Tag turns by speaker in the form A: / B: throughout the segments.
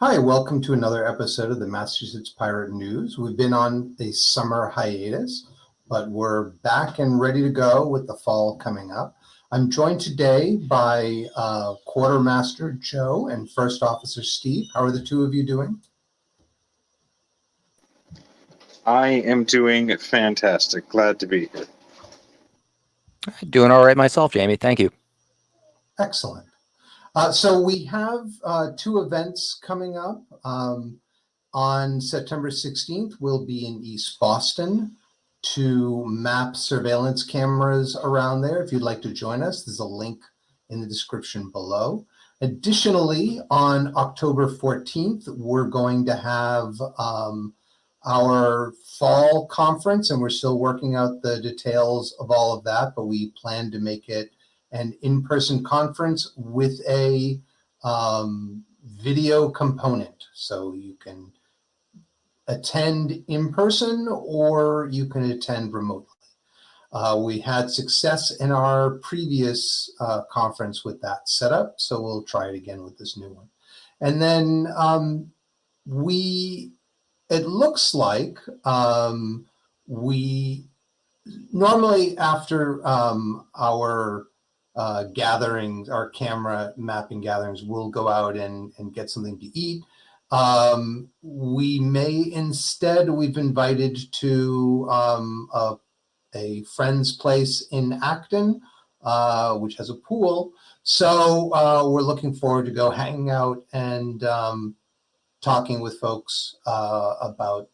A: Hi, welcome to another episode of the Massachusetts Pirate News. We've been on a summer hiatus, but we're back and ready to go with the fall coming up. I'm joined today by Quartermaster Joe and First Officer Steve. How are the two of you doing?
B: I am doing fantastic. Glad to be here.
C: Doing all right myself, Jamie. Thank you.
A: Excellent. So we have two events coming up. On September 16th, we'll be in East Boston to map surveillance cameras around there. If you'd like to join us, there's a link in the description below. Additionally, on October 14th, we're going to have our fall conference, and we're still working out the details of all of that, but we plan to make it an in-person conference with a video component. So you can attend in person or you can attend remotely. We had success in our previous conference with that setup, so we'll try it again with this new one. And then it looks like we normally after our gatherings, our camera mapping gatherings, we'll go out and get something to eat. We may instead, we've invited to a friend's place in Acton, which has a pool. So we're looking forward to go hanging out and talking with folks about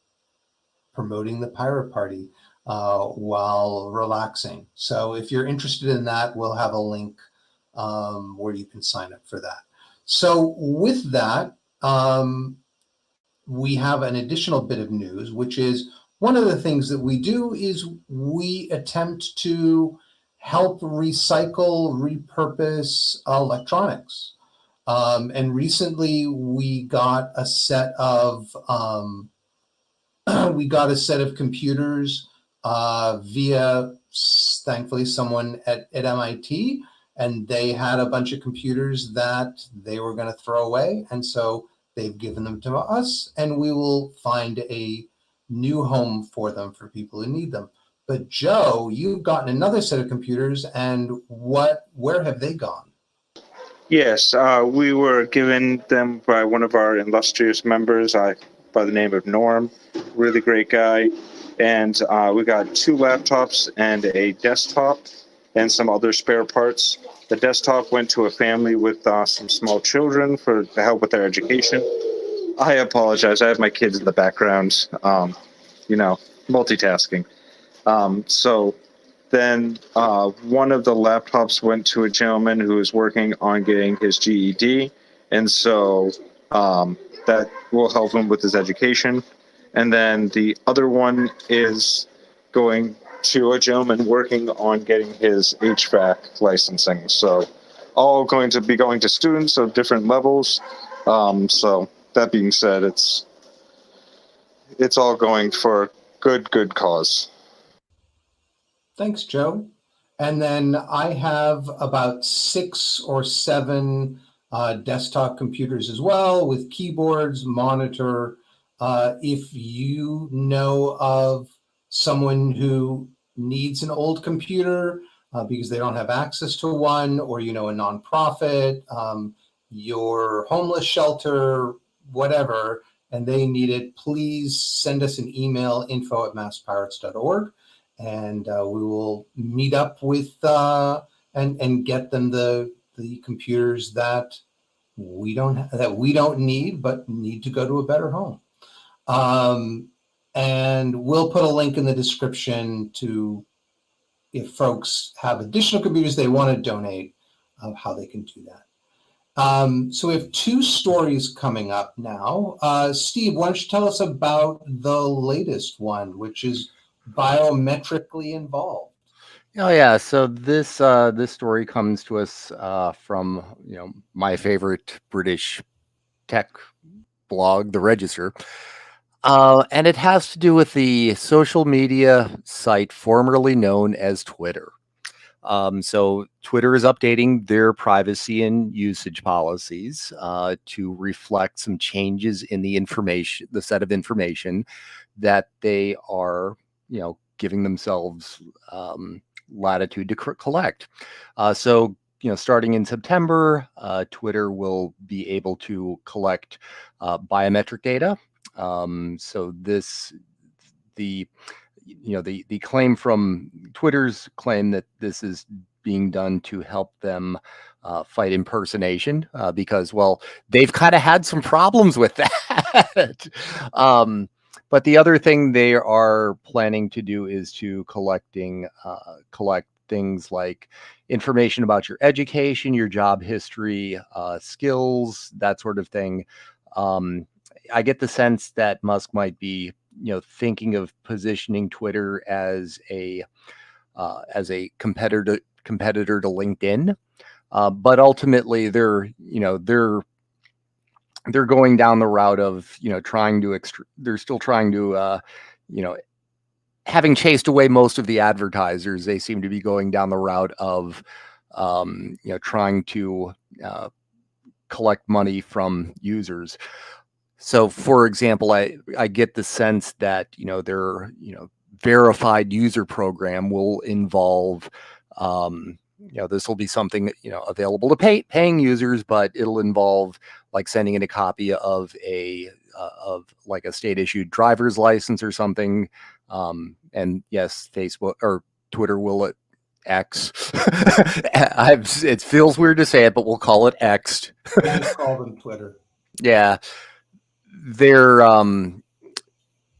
A: promoting the Pirate Party while relaxing. So if you're interested in that, we'll have a link where you can sign up for that. So with that, we have an additional bit of news, which is one of the things that we do is we attempt to help recycle, repurpose electronics. And recently we got a set of computers via, thankfully, someone at MIT, and they had a bunch of computers that they were going to throw away. And so they've given them to us, and we will find a new home for them for people who need them. But Joe, you've gotten another set of computers, and where have they gone?
B: Yes, we were given them by one of our illustrious members by the name of Norm, really great guy. And we got 2 laptops and a desktop and some other spare parts. The desktop went to a family with some small children to help with their education. I apologize. I have my kids in the background, multitasking. So then one of the laptops went to a gentleman who is working on getting his GED. And so that will help him with his education. And then the other one is going to a gentleman working on getting his HVAC licensing. So all going to be going to students of different levels. So that being said, it's all going for good cause.
A: Thanks, Joe. And then I have about 6 or 7 desktop computers as well with keyboards, monitor. If you know of someone who needs an old computer because they don't have access to one, or a nonprofit, your homeless shelter, whatever, and they need it, please send us an email, info@masspirates.org, and we will meet up with and get them the computers that we don't need but need to go to a better home. And we'll put a link in the description to, if folks have additional computers they want to donate, how they can do that. So we have 2 stories coming up now. Steve, why don't you tell us about the latest one, which is biometrically involved?
C: Oh yeah, so this story comes to us from my favorite British tech blog, The Register. And it has to do with the social media site formerly known as Twitter. So Twitter is updating their privacy and usage policies to reflect some changes in the set of information that they are, giving themselves latitude to collect. So, starting in September, Twitter will be able to collect biometric data. So the claim from Twitter's claim that this is being done to help them fight impersonation because, well, they've kind of had some problems with that. But the other thing they are planning to do is to collect things like information about your education, your job history, skills, that sort of thing. I get the sense that Musk might be, thinking of positioning Twitter as a competitor to LinkedIn, but ultimately they're going down the route of they're still trying to having chased away most of the advertisers. They seem to be going down the route of trying to collect money from users. So, for example, I get the sense that their verified user program will involve this will be something available to paying users, but it'll involve like sending in a copy of of like a state issued driver's license or something. And yes, Facebook or Twitter will X. It feels weird to say it, but we'll call it X.
A: I just call them Twitter.
C: Yeah. They're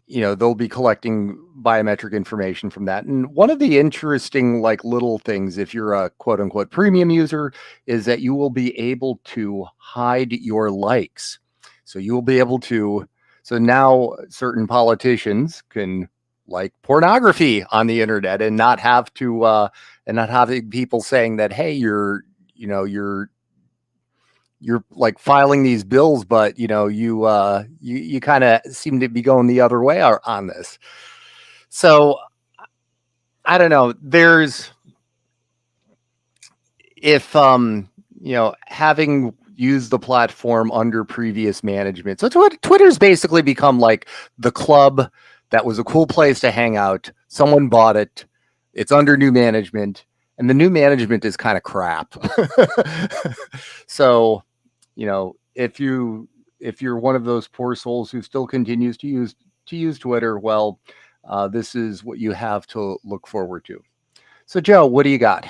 C: they'll be collecting biometric information from that. And one of the interesting like little things, if you're a quote unquote premium user, is that you will be able to hide your likes. So you will be able to, so now certain politicians can like pornography on the internet and not have to and not having people saying that, hey, you're like filing these bills, but you kind of seem to be going the other way on this. So I don't know. If having used the platform under previous management, so Twitter's basically become like the club that was a cool place to hang out. Someone bought it. It's under new management, and the new management is kind of crap. So if you're one of those poor souls who still continues to use Twitter, well, this is what you have to look forward to. So, Joe, what do you got?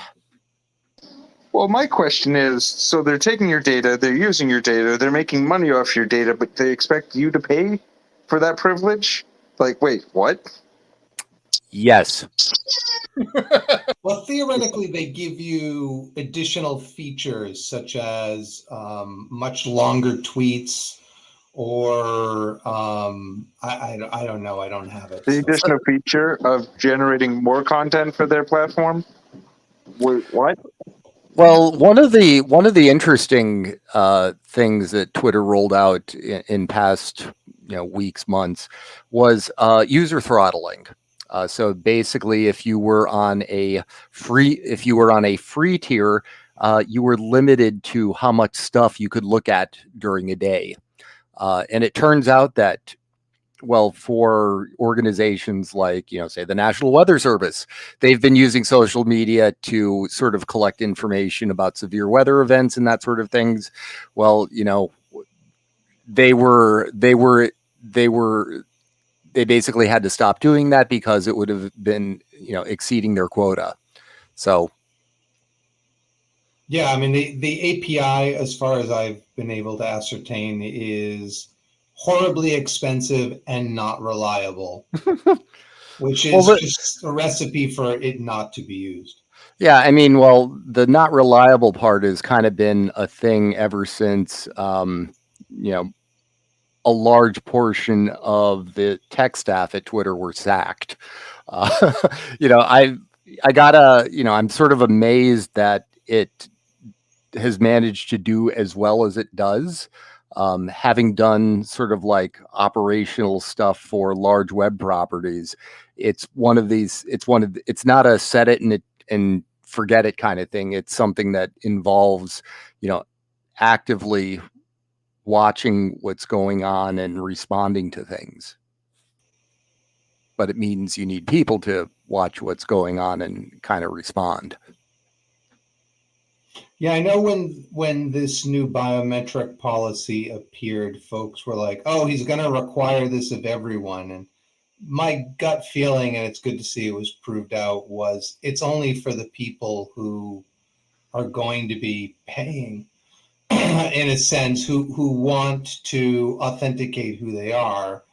B: Well, my question is, so they're taking your data, they're using your data, they're making money off your data, but they expect you to pay for that privilege? Like, wait, what?
C: Yes.
A: Well, theoretically, they give you additional features such as much longer tweets, or I don't know. I don't have it.
B: The
A: So.
B: additional feature of generating more content for their platform? Wait, what?
C: Well, one of the interesting things that Twitter rolled out in past weeks, months, was user throttling. So basically, if you were on a free tier, you were limited to how much stuff you could look at during a day. And it turns out that, well, for organizations like, say the National Weather Service, they've been using social media to sort of collect information about severe weather events and that sort of things. Well, they basically had to stop doing that because it would have been, exceeding their quota. So,
A: Yeah, I mean, the API, as far as I've been able to ascertain, is horribly expensive and not reliable, which is just a recipe for it not to be used.
C: yeah, I mean, well, the not reliable part has kind of been a thing ever since, a large portion of the tech staff at Twitter were sacked. Uh, I gotta, I'm sort of amazed that it has managed to do as well as it does. Having done sort of like operational stuff for large web properties, it's not a set it and forget it kind of thing. It's something that involves, actively watching what's going on and responding to things. But it means you need people to watch what's going on and kind of respond.
A: Yeah, I know when this new biometric policy appeared, folks were like, "Oh, he's going to require this of everyone." And my gut feeling, and it's good to see it was proved out, was it's only for the people who are going to be paying, in a sense, who want to authenticate who they are,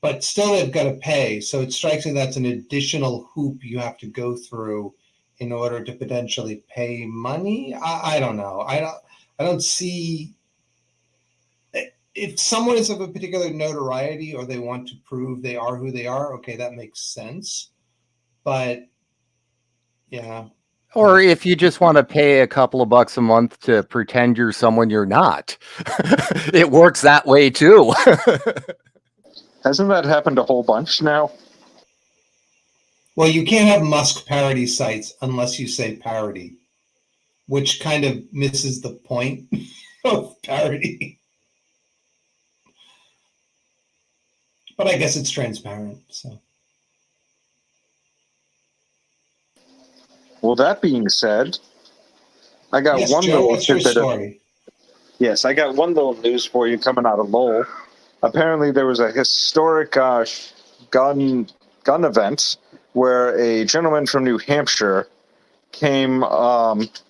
A: but still they've got to pay. So it strikes me that's an additional hoop you have to go through in order to potentially pay money. I don't know. I don't see, if someone is of a particular notoriety or they want to prove they are who they are, okay, that makes sense. But yeah.
C: Or if you just want to pay a couple of bucks a month to pretend you're someone you're not, it works that way too.
B: Hasn't that happened a whole bunch now?
A: Well, you can't have Musk parody sites unless you say parody, which kind of misses the point of parody. But I guess it's transparent. So,
B: Well, that being said, I got
A: yes,
B: one
A: Joe,
B: little
A: what's your
B: tidbit of
A: story?
B: yes, I got one little news for you coming out of Lowell. Apparently, there was a historic gun event where a gentleman from New Hampshire came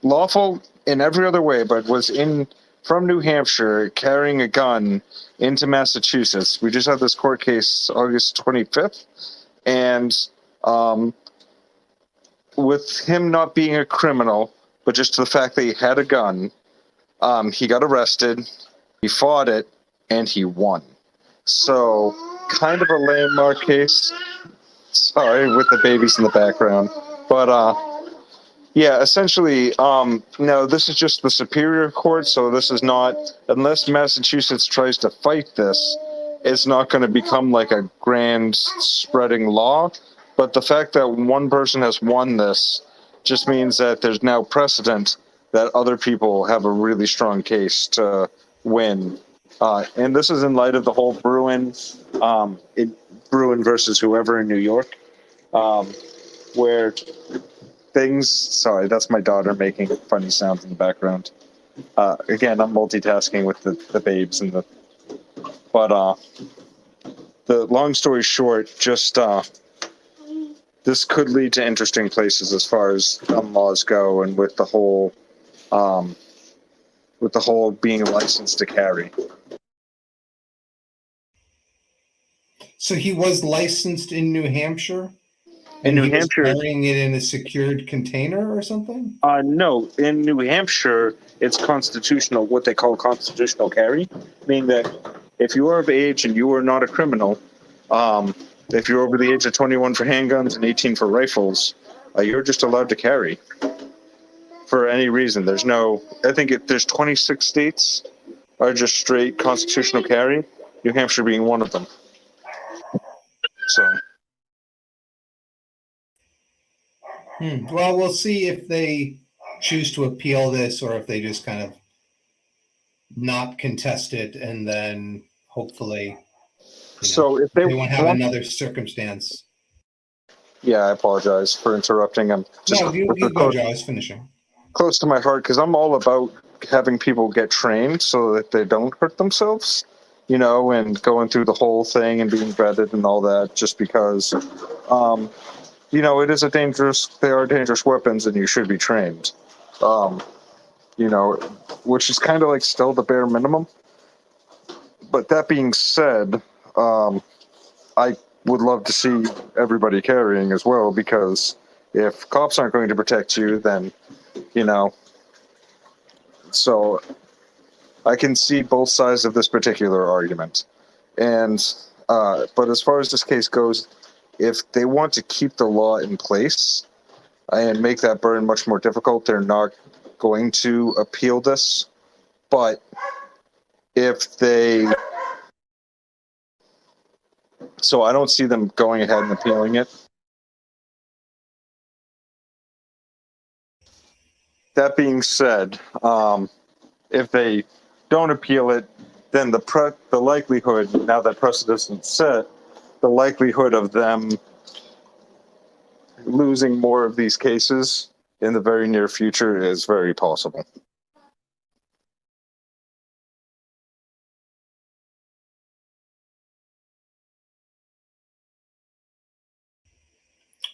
B: lawful in every other way, but was in from New Hampshire carrying a gun into Massachusetts. We just had this court case August 25th, and um, with him not being a criminal, but just the fact that he had a gun, he got arrested, he fought it, and he won. So, kind of a landmark case. Sorry, with the babies in the background. But, yeah, essentially, no, this is just the Superior Court, so this is not, unless Massachusetts tries to fight this, it's not going to become like a grand spreading law. But the fact that one person has won this just means that there's now precedent that other people have a really strong case to win. And this is in light of the whole Bruin versus whoever in New York, where things. Sorry, that's my daughter making funny sounds in the background. Again, I'm multitasking with the babes and the. But the long story short, just this could lead to interesting places as far as gun laws go, and um, with the whole being licensed to carry.
A: So he was licensed in New Hampshire
B: In
A: and
B: New
A: he was
B: Hampshire,
A: carrying it in a secured container or something?
B: no, in New Hampshire, it's constitutional, what they call constitutional carry, meaning that if you are of age and you are not a criminal, um, if you're over the age of 21 for handguns and 18 for rifles, you're just allowed to carry for any reason. There's no, I think there's 26 states are just straight constitutional carry, New Hampshire being one of them. So,
A: Well, we'll see if they choose to appeal this or if they just kind of not contest it and then hopefully,
B: so if they
A: they won't have
B: want,
A: another circumstance.
B: yeah, I apologize for interrupting. I'm just
A: No, you go, Joe. I was finishing.
B: close to my heart because I'm all about having people get trained so that they don't hurt themselves, and going through the whole thing and being vetted and all that, just because, it is they are dangerous weapons and you should be trained, um, you know, which is kind of like still the bare minimum. But that being said, I would love to see everybody carrying as well, because if cops aren't going to protect you, then, you know, so I can see both sides of this particular argument. And, but as far as this case goes, if they want to keep the law in place and make that burden much more difficult, they're not going to appeal this. But if they, so I don't see them going ahead and appealing it. that being said, if they don't appeal it, then the likelihood, now that precedent is set, the likelihood of them losing more of these cases in the very near future is very possible.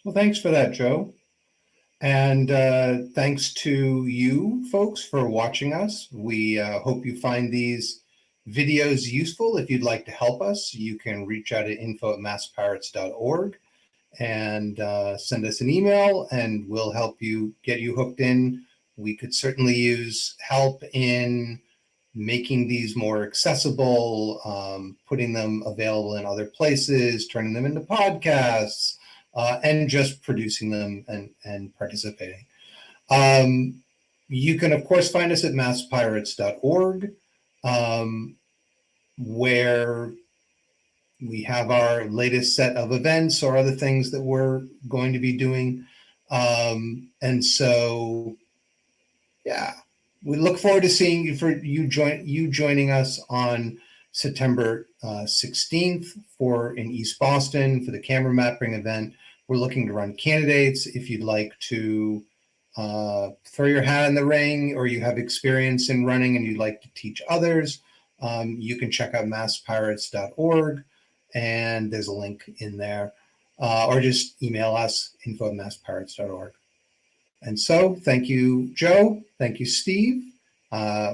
A: Well, thanks for that, Joe. And thanks to you folks for watching us. We hope you find these videos useful. If you'd like to help us, you can reach out at info@masspirates.org and send us an email, and we'll help you get you hooked in. We could certainly use help in making these more accessible, putting them available in other places, turning them into podcasts, and just producing them and participating. You can, of course, find us at masspirates.org, where we have our latest set of events or other things that we're going to be doing. And so, yeah, we look forward to seeing you joining us on September 16th in East Boston for the camera mapping event. We're looking to run candidates. If you'd like to throw your hat in the ring, or you have experience in running and you'd like to teach others, you can check out masspirates.org, and there's a link in there, or just email us, info@masspirates.org. And so, thank you, Joe. Thank you, Steve.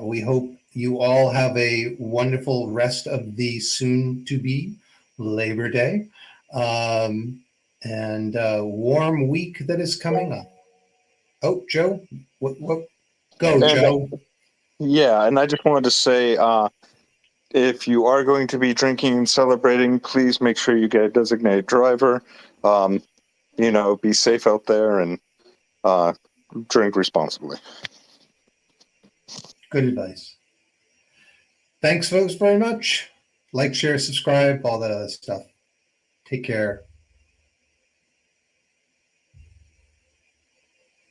A: We hope you all have a wonderful rest of the soon-to-be Labor Day, and warm week that is coming up. Oh, Joe, what? Go,
B: And
A: Joe.
B: yeah, and I just wanted to say, if you are going to be drinking and celebrating, please make sure you get a designated driver. Be safe out there and drink responsibly.
A: Good advice. Thanks, folks, very much. Like, share, subscribe, all that other stuff. Take care.